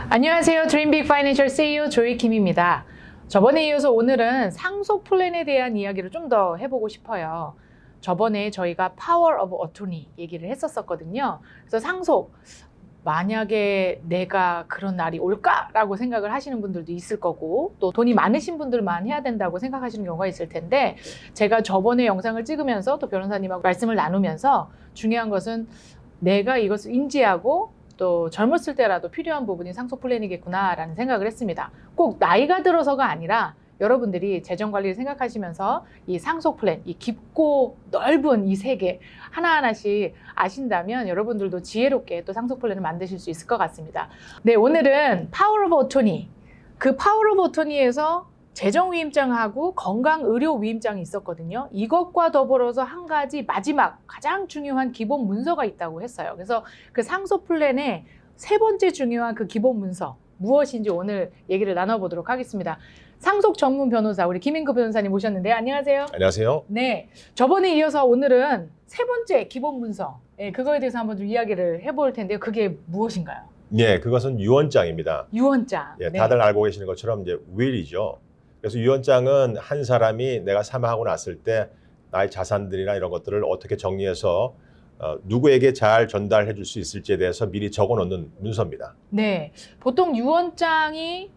안녕하세요. 드림빅 파이낸셜 CEO 조이킴입니다. 저번에 이어서 오늘은 상속 플랜에 대한 이야기를 좀 더 해보고 싶어요. 저번에 저희가 파워 오브 어토니 얘기를 했었거든요. 그래서 상속, 만약에 내가 그런 날이 올까라고 생각을 하시는 분들도 있을 거고, 또 돈이 많으신 분들만 해야 된다고 생각하시는 경우가 있을 텐데, 제가 저번에 영상을 찍으면서 또 변호사님하고 말씀을 나누면서 중요한 것은 내가 이것을 인지하고 또 젊었을 때라도 필요한 부분이 상속 플랜이겠구나라는 생각을 했습니다. 꼭 나이가 들어서가 아니라 여러분들이 재정 관리를 생각하시면서 이 상속 플랜, 이 깊고 넓은 이 세계 하나하나씩 아신다면 여러분들도 지혜롭게 또 상속 플랜을 만드실 수 있을 것 같습니다. 네, 오늘은 파워 오브 어토니, 그 파워 오브 어토니에서 재정위임장하고 건강의료위임장이 있었거든요. 이것과 더불어서 한 가지 마지막 가장 중요한 기본 문서가 있다고 했어요. 그래서 그 상속 플랜의 세 번째 중요한 그 기본 문서 무엇인지 오늘 얘기를 나눠보도록 하겠습니다. 상속 전문 변호사 우리 김인구 변호사님 모셨는데요. 안녕하세요. 안녕하세요. 네, 저번에 이어서 오늘은 세 번째 기본 문서, 그거에 대해서 한번 좀 이야기를 해볼 텐데요. 그게 무엇인가요? 예, 그것은 유언장입니다. 유언장. 예, 네. 다들 알고 계시는 것처럼 이제 will이죠. 그래서 유언장은 한 사람이 내가 사망하고 났을 때 나의 자산들이나 이런 것들을 어떻게 정리해서 누구에게 잘 전달해 줄 수 있을지에 대해서 미리 적어 놓는 문서입니다. 네, 보통 유언장이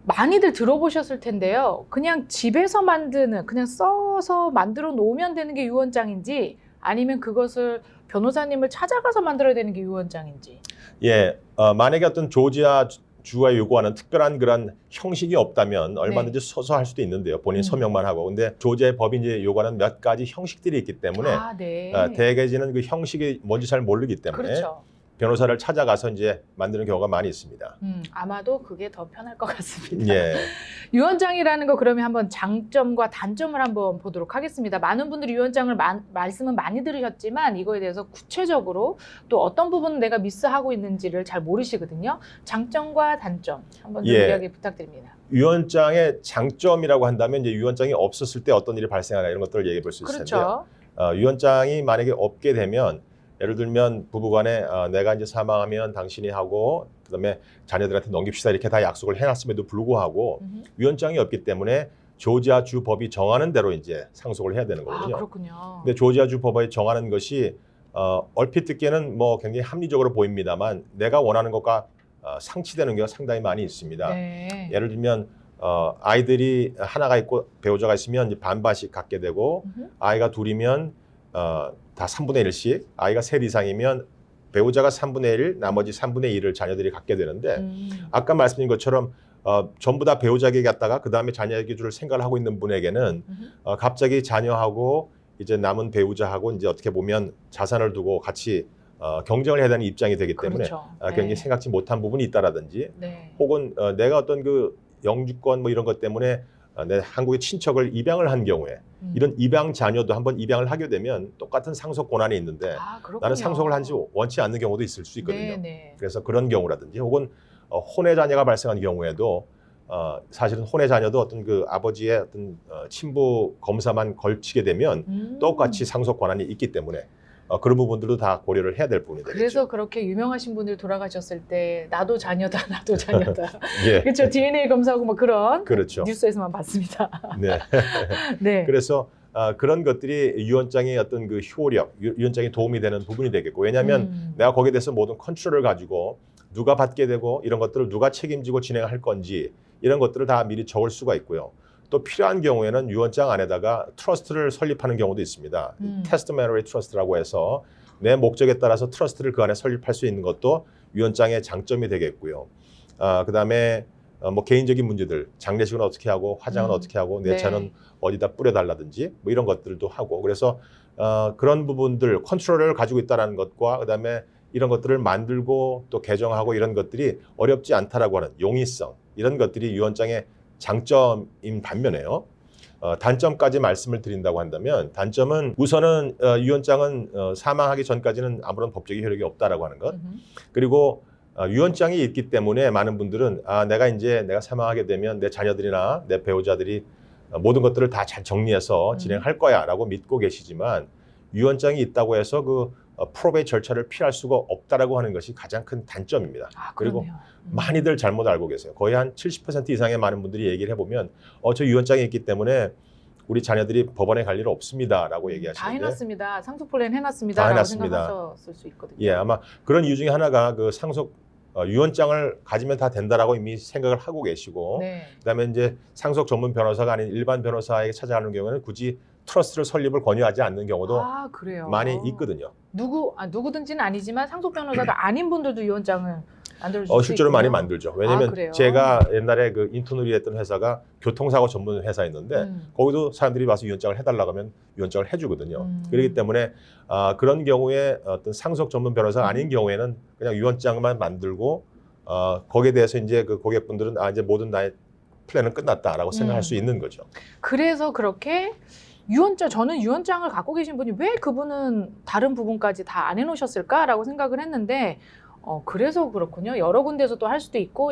많이들 들어보셨을 텐데요. 그냥 집에서 만드는, 그냥 써서 만들어 놓으면 되는 게 유언장인지 아니면 그것을 변호사님을 찾아가서 만들어야 되는 게 유언장인지. 예, 만약에 어떤 조지아 주가 요구하는 특별한 그런 형식이 없다면 얼마든지 서서 할 수도 있는데요. 본인 서명만 하고. 근데 조지아의 법이 이제 요구하는 몇 가지 형식들이 있기 때문에 네. 대개지는 그 형식이 뭔지 잘 모르기 때문에 그렇죠. 변호사를 찾아가서 이제 만드는 경우가 많이 있습니다. 아마도 그게 더 편할 것 같습니다. 예. 유언장이라는 거 그러면 한번 장점과 단점을 한번 보도록 하겠습니다. 많은 분들이 유언장을 말씀은 많이 들으셨지만 이거에 대해서 구체적으로 또 어떤 부분은 내가 미스하고 있는지를 잘 모르시거든요. 장점과 단점 한번 좀 이야기 부탁드립니다. 유언장의 장점이라고 한다면 이제 유언장이 없었을 때 어떤 일이 발생하나 이런 것들을 얘기해 볼 수 있을 텐데요. 유언장이 만약에 없게 되면 예를 들면 부부간에 내가 이제 사망하면 당신이 하고 그다음에 자녀들한테 넘깁시다 이렇게 다 약속을 해놨음에도 불구하고 유언장이 없기 때문에 조지아 주 법이 정하는 대로 이제 상속을 해야 되는 거거든요. 그렇군요. 근데 조지아 주 법이 정하는 것이 얼핏 듣기에는 뭐 굉장히 합리적으로 보입니다만 내가 원하는 것과 상치되는 경우가 상당히 많이 있습니다. 네. 예를 들면 아이들이 하나가 있고 배우자가 있으면 이제 반반씩 갖게 되고 아이가 둘이면 다 3분의 1씩, 아이가 셋 이상이면 배우자가 3분의 1, 나머지 3분의 1을 자녀들이 갖게 되는데 아까 말씀드린 것처럼 전부 다 배우자에게 갔다가 그 다음에 자녀에게 줄 생각을 하고 있는 분에게는 갑자기 자녀하고 이제 남은 배우자하고 이제 어떻게 보면 자산을 두고 같이 경쟁을 해야 되는 입장이 되기 때문에 그렇죠. 굉장히 생각지 못한 부분이 있다라든지 네. 혹은 내가 어떤 그 영주권 뭐 이런 것 때문에 내 한국의 친척을 입양을 한 경우에 이런 입양 자녀도 한번 입양을 하게 되면 똑같은 상속 권한이 있는데 나는 상속을 한지 원치 않는 경우도 있을 수 있거든요. 네네. 그래서 그런 경우라든지 혹은 혼외 자녀가 발생한 경우에도 사실은 혼외 자녀도 어떤 그 아버지의 어떤 친부 검사만 걸치게 되면 똑같이 상속 권한이 있기 때문에 그런 부분들도 다 고려를 해야 될 부분이 되겠죠. 그래서 그렇게 유명하신 분들 돌아가셨을 때 나도 자녀다, 나도 자녀다. 예. 그렇죠. DNA 검사하고 뭐 그런 그렇죠. 뉴스에서만 봤습니다. 네. 네. 그래서 그런 것들이 유언장의 어떤 그 효력, 유언장에 도움이 되는 부분이 되겠고 왜냐하면 내가 거기에 대해서 모든 컨트롤을 가지고 누가 받게 되고 이런 것들을 누가 책임지고 진행할 건지 이런 것들을 다 미리 적을 수가 있고요. 또 필요한 경우에는 유언장 안에다가 트러스트를 설립하는 경우도 있습니다. 테스트메너리 트러스트라고 해서 내 목적에 따라서 트러스트를 그 안에 설립할 수 있는 것도 유언장의 장점이 되겠고요. 그다음에 뭐 개인적인 문제들, 장례식은 어떻게 하고 화장은 어떻게 하고 내 차는 어디다 뿌려달라든지 뭐 이런 것들도 하고 그래서 그런 부분들 컨트롤을 가지고 있다는 것과 그다음에 이런 것들을 만들고 또 개정하고 이런 것들이 어렵지 않다라고 하는 용이성 이런 것들이 유언장의 장점인 반면에요. 단점까지 말씀을 드린다고 한다면 단점은 우선은 유언장은 사망하기 전까지는 아무런 법적인 효력이 없다라고 하는 것. 그리고 유언장이 있기 때문에 많은 분들은 내가 사망하게 되면 내 자녀들이나 내 배우자들이 모든 것들을 다 잘 정리해서 진행할 거야라고 믿고 계시지만 유언장이 있다고 해서 그 프로베이트 절차를 피할 수가 없다라고 하는 것이 가장 큰 단점입니다. 그리고 그러네요. 많이들 잘못 알고 계세요. 거의 한 70% 이상의 많은 분들이 얘기를 해보면 저 유언장이 있기 때문에 우리 자녀들이 법원에 갈 일 없습니다라고 다 얘기하시는데 해놨습니다. 상속 플랜 해놨습니다라고 해놨습니다. 생각하셨을 수 있거든요. 예, 아마 그런 이유 중에 하나가 그 상속 유언장을 가지면 다 된다라고 이미 생각을 하고 계시고 네. 그다음에 이제 상속 전문 변호사가 아닌 일반 변호사에게 찾아가는 경우에는 굳이 트러스트를 설립을 권유하지 않는 경우도 그래요. 많이 있거든요. 누구든지는 아니지만 상속 변호사가 아닌 분들도 유언장을 만들어줄 수 실제로 있군요. 많이 만들죠. 왜냐하면 그래요? 제가 옛날에 그 인턴을 일했던 회사가 교통사고 전문 회사였는데 거기도 사람들이 와서 유언장을 해달라고 하면 유언장을 해주거든요. 그렇기 때문에 그런 경우에 어떤 상속 전문 변호사가 아닌 경우에는 그냥 유언장만 만들고 거기에 대해서 이제 그 고객분들은 이제 모든 나의 플랜은 끝났다라고 생각할 수 있는 거죠. 그래서 그렇게 저는 유언장을 갖고 계신 분이 왜 그분은 다른 부분까지 다 안 해놓으셨을까라고 생각을 했는데 그래서 그렇군요. 여러 군데서 또 할 수도 있고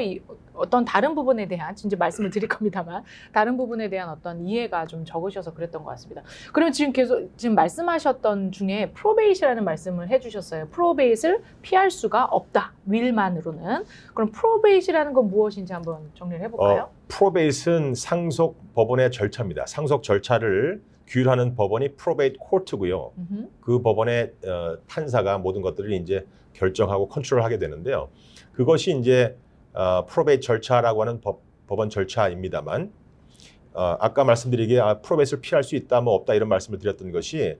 어떤 다른 부분에 대한 이제 말씀을 드릴 겁니다만 다른 부분에 대한 어떤 이해가 좀 적으셔서 그랬던 것 같습니다. 그러면 지금 말씀하셨던 중에 프로베이트라는 말씀을 해주셨어요. 프로베이트를 피할 수가 없다. 윌만으로는. 그럼 프로베이트라는 건 무엇인지 한번 정리를 해볼까요? 프로베이트는 상속 법원의 절차입니다. 상속 절차를 규율하는 법원이 프로베이트 코트고요. 그 법원의 판사가 모든 것들을 이제 결정하고 컨트롤하게 되는데요. 그것이 이제 프로베이트 절차라고 하는 법원 절차입니다만 아까 말씀드리기에 프로베이트를 피할 수 있다, 뭐 없다 이런 말씀을 드렸던 것이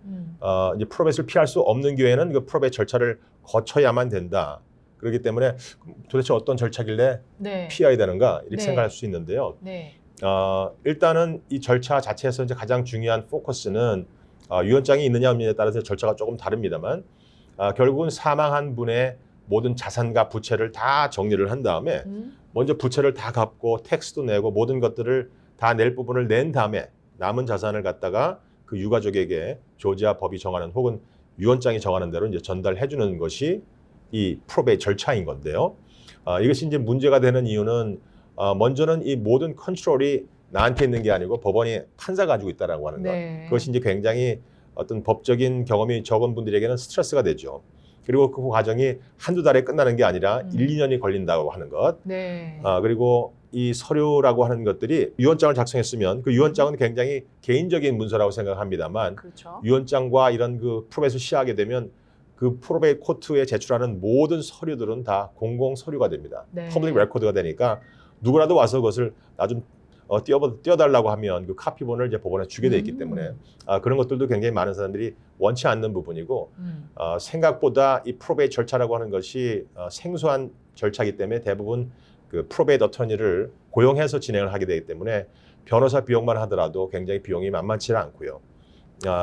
이제 프로베이트를 피할 수 없는 경우에는 그 프로베이트 절차를 거쳐야만 된다. 그렇기 때문에 도대체 어떤 절차길래 네. 피해야 되는가 이렇게 네. 생각할 수 있는데요. 네. 일단은 이 절차 자체에서 이제 가장 중요한 포커스는 유언장이 있느냐 없느냐에 따라서 절차가 조금 다릅니다만 결국은 사망한 분의 모든 자산과 부채를 다 정리를 한 다음에 먼저 부채를 다 갚고 텍스도 내고 모든 것들을 다 낼 부분을 낸 다음에 남은 자산을 갖다가 그 유가족에게 조지아 법이 정하는 혹은 유언장이 정하는 대로 이제 전달해 주는 것이 이 프로베이트 절차인 건데요. 이것이 이제 문제가 되는 이유는 먼저는 이 모든 컨트롤이 나한테 있는 게 아니고 법원이 판사가 가지고 있다라고 하는 것. 네. 그것이 이제 굉장히 어떤 법적인 경험이 적은 분들에게는 스트레스가 되죠. 그리고 그 과정이 한두 달에 끝나는 게 아니라 1, 2년이 걸린다고 하는 것. 네. 그리고 이 서류라고 하는 것들이 유언장을 작성했으면 그 유언장은 굉장히 개인적인 문서라고 생각합니다만 그렇죠. 유언장과 이런 그 프로베이트를 시하게 되면 그 프로베이트 코트에 제출하는 모든 서류들은 다 공공 서류가 됩니다. 네. 퍼블릭 레코드가 되니까 누구라도 와서 그것을 나 좀 띄워달라고 하면 그 카피본을 이제 법원에 주게 돼 있기 때문에 그런 것들도 굉장히 많은 사람들이 원치 않는 부분이고 생각보다 이 프로베이트 절차라고 하는 것이 생소한 절차이기 때문에 대부분 그 프로베이트 어터니를 고용해서 진행을 하게 되기 때문에 변호사 비용만 하더라도 굉장히 비용이 만만치 않고요.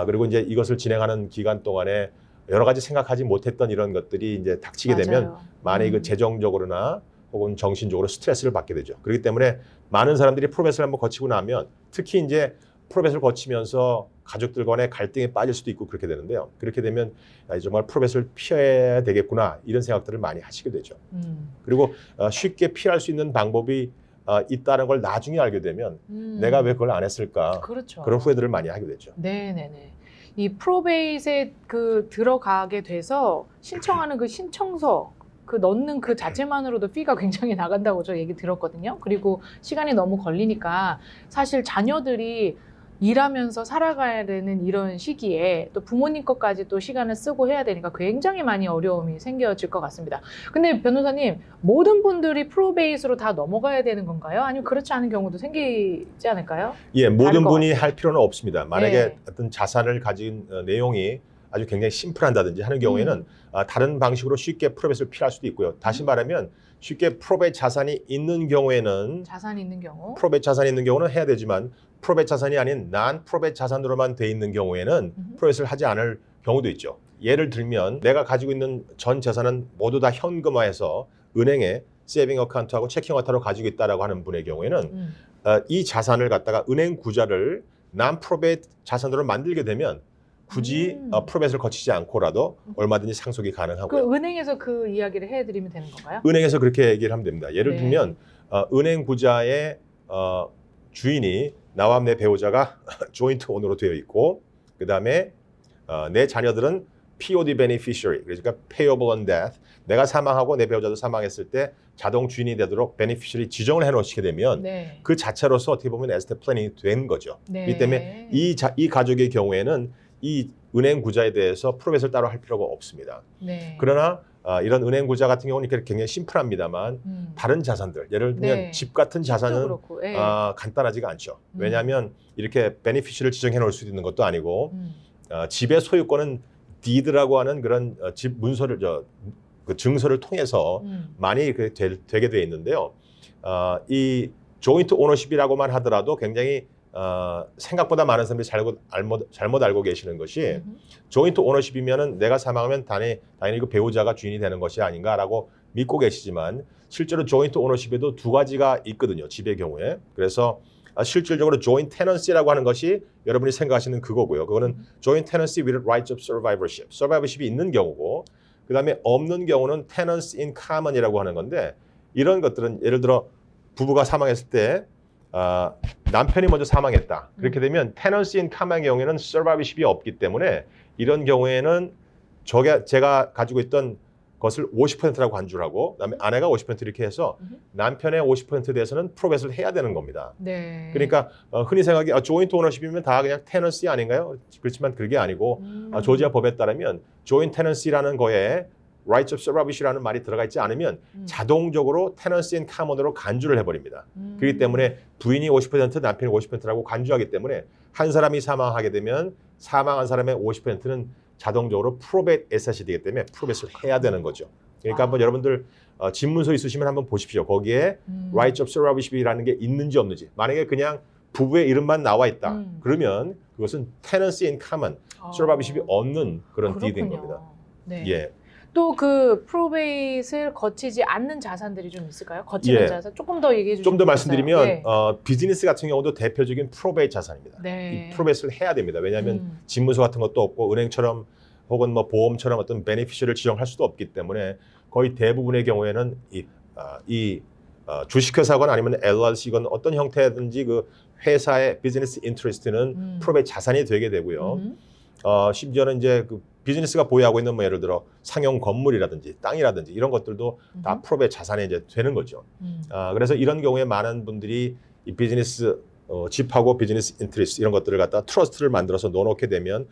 그리고 이제 이것을 진행하는 기간 동안에 여러 가지 생각하지 못했던 이런 것들이 이제 닥치게 되면 많이 그 재정적으로나 혹은 정신적으로 스트레스를 받게 되죠. 그렇기 때문에 많은 사람들이 프로베이트를 한번 거치고 나면 특히 이제 프로베이트를 거치면서 가족들 간의 갈등에 빠질 수도 있고 그렇게 되는데요. 그렇게 되면 정말 프로베이트를 피해야 되겠구나 이런 생각들을 많이 하시게 되죠. 그리고 쉽게 피할 수 있는 방법이 있다는 걸 나중에 알게 되면 내가 왜 그걸 안 했을까 그렇죠. 그런 후회들을 많이 하게 되죠. 네네네. 이 프로베이트에 들어가게 돼서 신청하는 그 신청서 넣는 그 자체만으로도 피가 굉장히 나간다고 저 얘기 들었거든요. 그리고 시간이 너무 걸리니까 사실 자녀들이 일하면서 살아가야 되는 이런 시기에 또 부모님 것까지 또 시간을 쓰고 해야 되니까 굉장히 많이 어려움이 생겨질 것 같습니다. 근데 변호사님, 모든 분들이 프로베이트로 다 넘어가야 되는 건가요? 아니면 그렇지 않은 경우도 생기지 않을까요? 예, 모든 분이 할 필요는 없습니다. 만약에 네. 어떤 자산을 가진 내용이 아주 굉장히 심플한다든지 하는 경우에는 다른 방식으로 쉽게 프로베이트를 피할 수도 있고요. 다시 말하면 쉽게 프로베이트 자산이 있는 경우에는 자산이 있는 경우. 프로베이트 자산이 있는 경우는 해야 되지만 프로베이트 자산이 아닌 난 프로베이트 자산으로만 돼 있는 경우에는 프로베이트를 하지 않을 경우도 있죠. 예를 들면 내가 가지고 있는 전 재산은 모두 다 현금화해서 은행에 세이빙 어카운트하고 체킹 어카운트로 가지고 있다라고 하는 분의 경우에는 이 자산을 갖다가 은행 구자를 난 프로베이트 자산으로 만들게 되면 굳이 프로베이트를 거치지 않고라도 얼마든지 상속이 가능하고요. 그 은행에서 그 이야기를 해드리면 되는 건가요? 은행에서 그렇게 얘기를 하면 됩니다. 예를 네. 들면 은행 구자의 주인이 나와 내 배우자가 조인트 오너로 되어 있고 그 다음에 내 자녀들은 POD beneficiary, 그러니까 payable on death. 내가 사망하고 내 배우자도 사망했을 때 자동 주인이 되도록 beneficiary 지정을 해놓으시게 되면 네. 그 자체로서 어떻게 보면 에스테트 플래닝이 된 거죠. 네. 그렇기 때문에 이 가족의 경우에는 이 은행 구자에 대해서 프로벳을 따로 할 필요가 없습니다. 네. 그러나 이런 은행 구자 같은 경우는 굉장히 심플합니다만 다른 자산들, 예를 들면 네. 집 같은 자산은 그렇고. 네. 간단하지가 않죠. 왜냐하면 이렇게 베네피시를 지정해 놓을 수 있는 것도 아니고 집의 소유권은 deed라고 하는 그런 집 문서를 그 증서를 통해서 많이 되게 돼 있는데요. 이 조인트 오너십이라고만 하더라도 굉장히 생각보다 많은 사람들이 잘못 알고 계시는 것이 조인트 오너십이면은 내가 사망하면 당연히 그 배우자가 주인이 되는 것이 아닌가라고 믿고 계시지만 실제로 조인트 오너십에도 두 가지가 있거든요. 집의 경우에. 그래서 실질적으로 joint tenancy라고 하는 것이 여러분이 생각하시는 그거고요. 그거는 joint tenancy with rights of survivorship. survivorship이 있는 경우고 그다음에 없는 경우는 tenants in common이라고 하는 건데 이런 것들은 예를 들어 부부가 사망했을 때 남편이 먼저 사망했다. 그렇게 되면 tenancy in common 경우에는 survivorship이 없기 때문에 이런 경우에는 제가 가지고 있던 것을 50%라고 간주를 하고 그다음에 아내가 50% 이렇게 해서 남편의 50%에 대해서는 프로벳을 해야 되는 겁니다. 네. 그러니까 흔히 생각하기 조인트 오너십이면 다 그냥 테넌시 아닌가요? 그렇지만 그게 아니고 조지아 법에 따르면 조인트 테넌시라는 거에 rights of survivorship이라는 말이 들어가 있지 않으면 자동적으로 tenancy in common으로 간주를 해버립니다. 그렇기 때문에 부인이 50% 남편이 50%라고 간주하기 때문에 한 사람이 사망하게 되면 사망한 사람의 50%는 자동적으로 프로벳 에셋이 되기 때문에 프로벳을 해야 되는 거죠. 그러니까 한번 여러분들 집문서 있으시면 한번 보십시오. 거기에 rights of survivorship이라는 게 있는지 없는지. 만약에 그냥 부부의 이름만 나와 있다. 그러면 그것은 tenancy in common, survivorship이 없는 그런 deed인 겁니다. 네. 예. 또 그 프로베이트를 거치지 않는 자산들이 좀 있을까요? 거치는 예. 자산 조금 더 얘기해 주시면 좀 더 말씀드리면 네. 비즈니스 같은 경우도 대표적인 프로베이트 자산입니다. 네. 이 프로베이트를 해야 됩니다. 왜냐하면 집문서 같은 것도 없고 은행처럼 혹은 뭐 보험처럼 어떤 베네피시를 지정할 수도 없기 때문에 거의 대부분의 경우에는 주식회사건 아니면 LLC건 어떤 형태든지 그 회사의 비즈니스 인트레스트는 프로베이트 자산이 되게 되고요. 심지어는 이제 그 비즈니스가 보유하고 있는 뭐 예를 들어 상용 건물이라든지 땅이라든지 이런 것들도 다 프로베이트 자산이 이제 되는 거죠. 그래서 이런 경우에 많은 분들이 이 비즈니스 집하고 비즈니스 인트레스트 이런 것들을 갖다 트러스트를 만들어서 넣어놓게 되면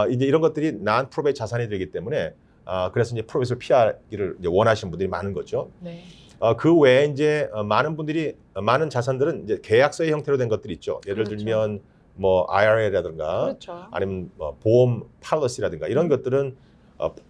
이제 이런 것들이 난 프로베이트 자산이 되기 때문에 그래서 이제 프로베이트를 피하기를 이제 원하시는 분들이 많은 거죠. 네. 그 외에 이제 많은 자산들은 이제 계약서의 형태로 된 것들이 있죠. 예를 그렇죠. 들면 뭐 IRA라든가 그렇죠. 아니면 뭐 보험 팔러시라든가 이런 것들은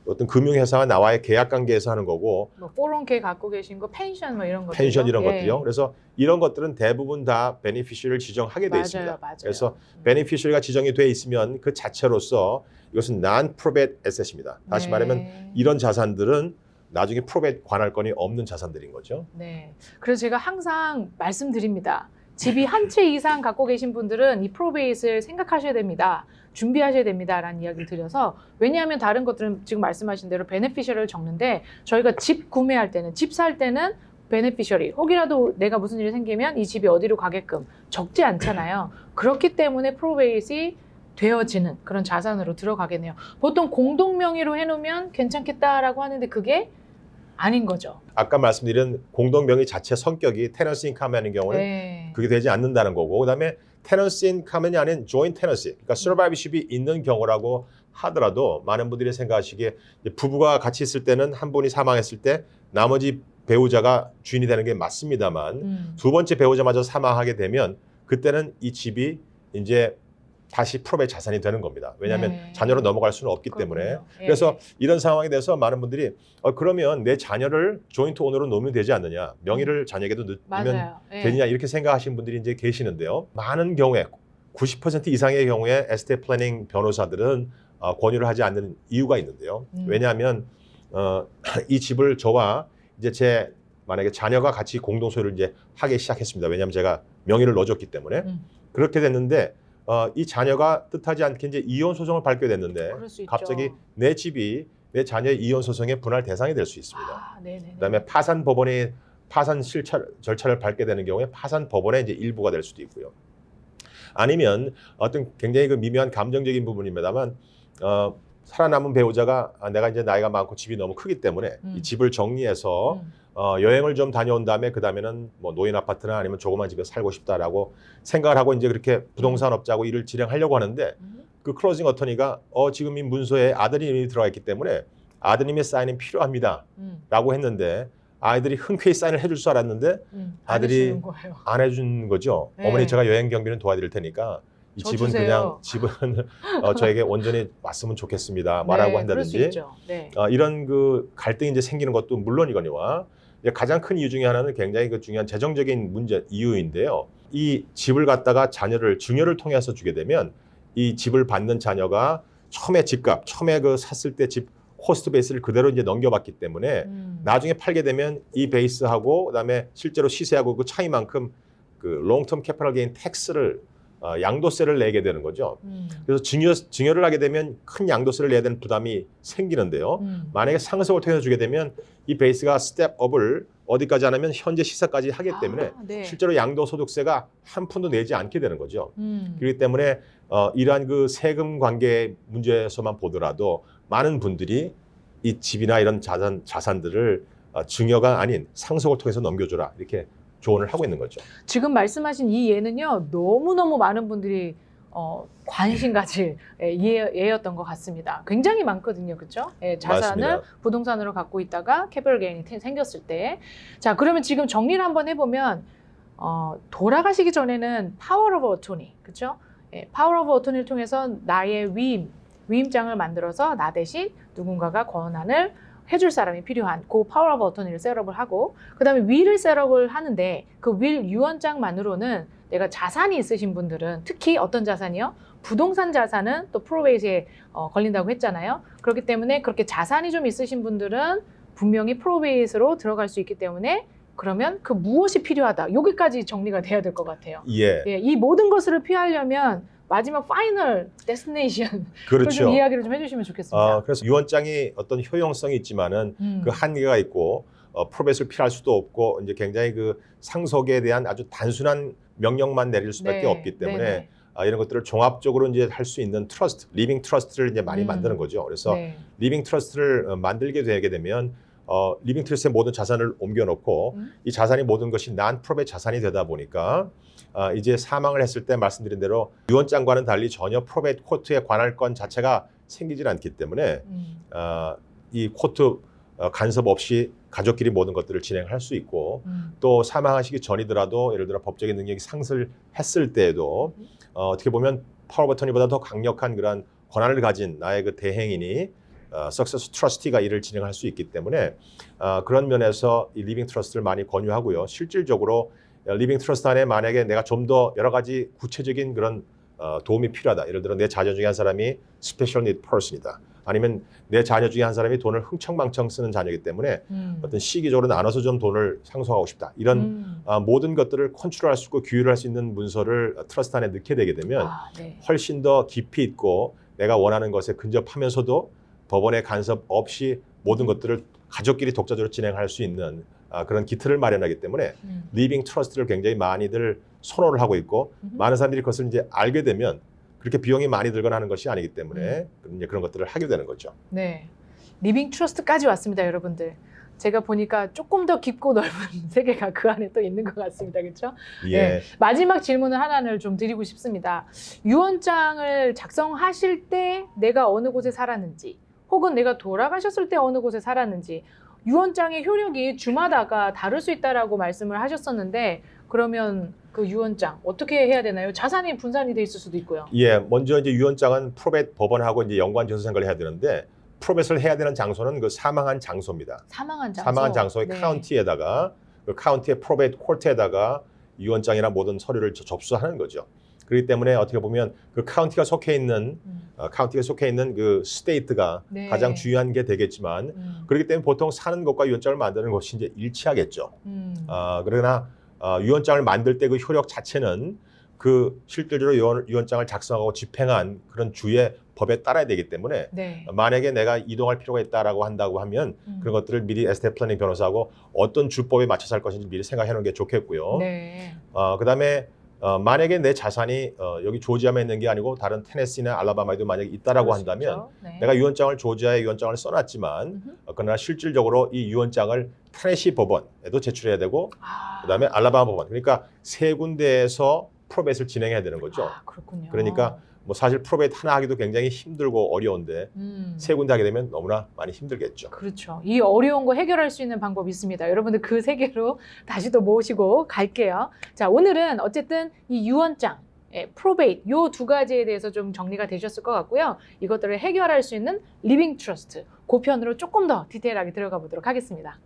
어떤 금융회사와 나와의 계약 관계에서 하는 거고 뭐 401k 갖고 계신 거 펜션 뭐 이런 것들 펜션 이런 것들이요. 그래서 이런 것들은 대부분 다 베네피셔리를 지정하게 돼 있습니다. 맞아요. 그래서 베네피셔리가 지정이 돼 있으면 그 자체로서 이것은 non-probate asset입니다. 다시 네. 말하면 이런 자산들은 나중에 프로베이트 관할권이 없는 자산들인 거죠. 네. 그래서 제가 항상 말씀드립니다. 집이 한 채 이상 갖고 계신 분들은 이 프로베이트를 생각하셔야 됩니다. 준비하셔야 됩니다라는 이야기를 드려서 왜냐하면 다른 것들은 지금 말씀하신 대로 베네피셔리를 적는데 저희가 집 구매할 때는 집 살 때는 베네피셔리 혹이라도 내가 무슨 일이 생기면 이 집이 어디로 가게끔 적지 않잖아요. 그렇기 때문에 프로베이트이 되어지는 그런 자산으로 들어가겠네요. 보통 공동 명의로 해놓으면 괜찮겠다라고 하는데 그게 아닌 거죠. 아까 말씀드린 공동 명의 자체 성격이 테넌시 인 커먼인 경우는 네. 그게 되지 않는다는 거고 그다음에 테넌시 인 커먼이 아닌 조인트 테넌시 그러니까 서바이브십이 있는 경우라고 하더라도 많은 분들이 생각하시기에 부부가 같이 있을 때는 한 분이 사망했을 때 나머지 배우자가 주인이 되는 게 맞습니다만 두 번째 배우자마저 사망하게 되면 그때는 이 집이 이제 다시 프로베이트 자산이 되는 겁니다. 왜냐하면 네. 자녀로 넘어갈 수는 없기 때문에. 그렇군요. 예. 그래서 이런 상황에 대해서 많은 분들이 그러면 내 자녀를 조인트 오너로 놓으면 되지 않느냐. 명의를 자녀에게도 넣으면 맞아요. 예. 되느냐 이렇게 생각하시는 분들이 이제 계시는데요. 많은 경우에 90% 이상의 경우에 에스테이트 플래닝 변호사들은 권유를 하지 않는 이유가 있는데요. 왜냐하면 이 집을 저와 이제 만약에 자녀가 같이 공동 소유를 이제 하기 시작했습니다. 왜냐하면 제가 명의를 넣어줬기 때문에 그렇게 됐는데 이 자녀가 뜻하지 않게 이제 이혼 소송을 밟게 됐는데 그럴 수 있죠. 갑자기 내 집이 내 자녀의 이혼 소송의 분할 대상이 될 수 있습니다. 아, 네네네. 그다음에 파산 법원의 파산 절차를 밟게 되는 경우에 파산 법원의 이제 일부가 될 수도 있고요. 아니면 어떤 굉장히 그 미묘한 감정적인 부분입니다만 살아남은 배우자가 내가 이제 나이가 많고 집이 너무 크기 때문에 이 집을 정리해서 여행을 좀 다녀온 다음에 그 다음에는 뭐 노인 아파트나 아니면 조그만 집에 살고 싶다라고 생각을 하고 이제 그렇게 부동산 업자하고 일을 진행하려고 하는데 그 클로징 어터니가 지금 이 문서에 아드님이 들어가 있기 때문에 아드님의 사인이 필요합니다라고 했는데 아이들이 흔쾌히 사인을 해줄 줄 알았는데 아들이 안 해준 거죠. 네. 어머니 제가 여행 경비는 도와드릴 테니까 이 집은 주세요. 그냥 집은 저에게 온전히 왔으면 좋겠습니다. 말하고 한다든지 네. 이런 그 갈등이 이제 생기는 것도 물론이거니와 이제 가장 큰 이유 중에 하나는 굉장히 그 중요한 재정적인 문제 이유인데요. 이 집을 갖다가 자녀를 증여를 통해서 주게 되면 이 집을 받는 자녀가 처음에 집값, 처음에 그 샀을 때 집 코스트 베이스를 그대로 이제 넘겨봤기 때문에 나중에 팔게 되면 이 베이스하고 그다음에 실제로 시세하고 그 차이만큼 그 롱텀 캐피털 게인 텍스를 양도세를 내게 되는 거죠. 그래서 증여를 하게 되면 큰 양도세를 내야 되는 부담이 생기는데요. 만약에 상속을 통해서 주게 되면 이 베이스가 스텝업을 어디까지 안 하면 현재 시세까지 하기 때문에 네. 실제로 양도소득세가 한 푼도 내지 않게 되는 거죠. 그렇기 때문에 이러한 그 세금 관계 문제에서만 보더라도 많은 분들이 이 집이나 이런 자산들을 증여가 아닌 상속을 통해서 넘겨줘라 이렇게 조언을 하고 있는 거죠. 지금 말씀하신 이 예는요, 너무너무 많은 분들이 관심 가질 예였던 것 같습니다. 굉장히 많거든요. 그렇죠? 자산을 맞습니다. 부동산으로 갖고 있다가 캐피털 게인이 생겼을 때. 자, 그러면 지금 정리를 한번 해보면 돌아가시기 전에는 파워 오브 어토니, 그렇죠? 파워 오브 어토니를 통해서 나의 위임장을 만들어서 나 대신 누군가가 권한을 해줄 사람이 필요한 그 파워 오브 어토니를 셋업을 하고 그 다음에 윌을 셋업을 하는데 그 윌 유언장만으로는 내가 자산이 있으신 분들은 특히 어떤 자산이요? 부동산 자산은 또 프로베이스에 걸린다고 했잖아요. 그렇기 때문에 그렇게 자산이 좀 있으신 분들은 분명히 프로베이스로 들어갈 수 있기 때문에 그러면 그 무엇이 필요하다. 여기까지 정리가 돼야 될 것 같아요. 예. 이 모든 것을 피하려면 마지막 파이널 데스티네이션 그렇죠. 좀 이야기를 좀 해주시면 좋겠습니다. 그래서 유언장이 어떤 효용성이 있지만은 그 한계가 있고 프로베이스를 피할 수도 없고 이제 굉장히 그 상속에 대한 아주 단순한 명령만 내릴 수밖에 없기 때문에 이런 것들을 종합적으로 이제 할 수 있는 트러스트, 리빙 트러스트를 이제 많이 만드는 거죠. 그래서 리빙 트러스트를 만들게 되게 되면 리빙 트러스트의 모든 자산을 옮겨놓고 이 자산이 모든 것이 난 프로베이스 자산이 되다 보니까 이제 사망을 했을 때 말씀드린 대로 유언장과는 달리 전혀 프로베이트 코트의 관할권 자체가 생기질 않기 때문에 이 코트 간섭 없이 가족끼리 모든 것들을 진행할 수 있고 또 사망하시기 전이더라도 예를 들어 법적인 능력이 상실했을 때에도 어떻게 보면 파워 오브 어토니보다 더 강력한 그런 권한을 가진 나의 그 대행인이 석세스 트러스티가 일을 진행할 수 있기 때문에 그런 면에서 이 리빙 트러스트를 많이 권유하고요. 실질적으로 리빙 트러스트 안에 만약에 내가 좀 더 여러 가지 구체적인 그런 도움이 필요하다. 예를 들어 내 자녀 중에 한 사람이 스페셜 니드 퍼슨이다. 아니면 내 자녀 중에 한 사람이 돈을 흥청망청 쓰는 자녀이기 때문에 어떤 시기적으로 나눠서 좀 돈을 상속하고 싶다. 이런 모든 것들을 컨트롤할 수 있고 규율할 수 있는 문서를 트러스트 안에 넣게 되게 되면 훨씬 더 깊이 있고 내가 원하는 것에 근접하면서도 법원의 간섭 없이 모든 것들을 가족끼리 독자적으로 진행할 수 있는 그런 기틀을 마련하기 때문에 리빙 트러스트를 굉장히 많이들 선호를 하고 있고 많은 사람들이 그것을 이제 알게 되면 그렇게 비용이 많이 들거나 하는 것이 아니기 때문에 이제 그런 것들을 하게 되는 거죠. 네, 리빙 트러스트까지 왔습니다, 여러분들. 제가 보니까 조금 더 깊고 넓은 세계가 그 안에 또 있는 것 같습니다, 그렇죠? 예. 네, 마지막 질문을 하나를 좀 드리고 싶습니다. 유언장을 작성하실 때 내가 어느 곳에 살았는지, 혹은 내가 돌아가셨을 때 어느 곳에 살았는지, 유언장의 효력이 주마다가 다를 수 있다라고 말씀을 하셨었는데 그러면 그 유언장 어떻게 해야 되나요? 자산이 분산이 돼 있을 수도 있고요. 예, 먼저 이제 유언장은 프로베이트 법원하고 이제 연관져서 해야 되는데 프로베이트를 해야 되는 장소는 그 사망한 장소입니다. 사망한 장소. 사망한 장소의 카운티에다가 그 카운티의 프로베이트 코트에다가 유언장이나 모든 서류를 접수하는 거죠. 그렇기 때문에 어떻게 보면 그 카운티가 속해 있는 그 스테이트가 가장 중요한 게 되겠지만 그렇기 때문에 보통 사는 것과 유언장을 만드는 것이 이제 일치하겠죠. 그러나 유언장을 만들 때 그 효력 자체는 그 실질적으로 유언장을 작성하고 집행한 그런 주의 법에 따라야 되기 때문에 만약에 내가 이동할 필요가 있다라고 한다고 하면 그런 것들을 미리 에스테이트 플래닝 변호사하고 어떤 주법에 맞춰서 할 것인지 미리 생각해 놓은 게 좋겠고요. 그다음에 만약에 내 자산이 여기 조지아만 있는 게 아니고 다른 테네시나 알라바마에도 만약에 있다라고 그럴 수 한다면 있죠. 네. 내가 유언장을 조지아에 유언장을 써놨지만 그러나 실질적으로 이 유언장을 테네시 법원에도 제출해야 되고 그다음에 알라바마 법원 그러니까 세 군데에서 프로베이스를 진행해야 되는 거죠. 그렇군요. 그러니까 뭐 사실 프로베이트 하나 하기도 굉장히 힘들고 어려운데 세 군데 하게 되면 너무나 많이 힘들겠죠. 그렇죠. 이 어려운 거 해결할 수 있는 방법이 있습니다. 여러분들 그 세계로 다시 또 모시고 갈게요. 자, 오늘은 어쨌든 이 유언장, 프로베이트 요 두 가지에 대해서 좀 정리가 되셨을 것 같고요. 이것들을 해결할 수 있는 리빙 트러스트 그 편으로 조금 더 디테일하게 들어가 보도록 하겠습니다.